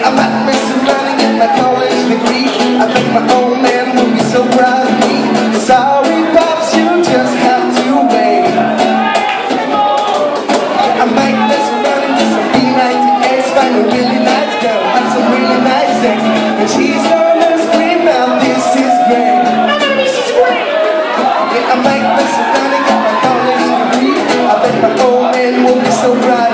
I might miss around and get my college degree. I think my old man will be so proud of me. Sorry, pops, you just have to wait. I might mess around and get some B98s, find a really nice girl, have some really nice sex, and she's gonna scream out, this is great. This is great. Yeah, I might mess around and get my college degree. I bet my old man will be so proud.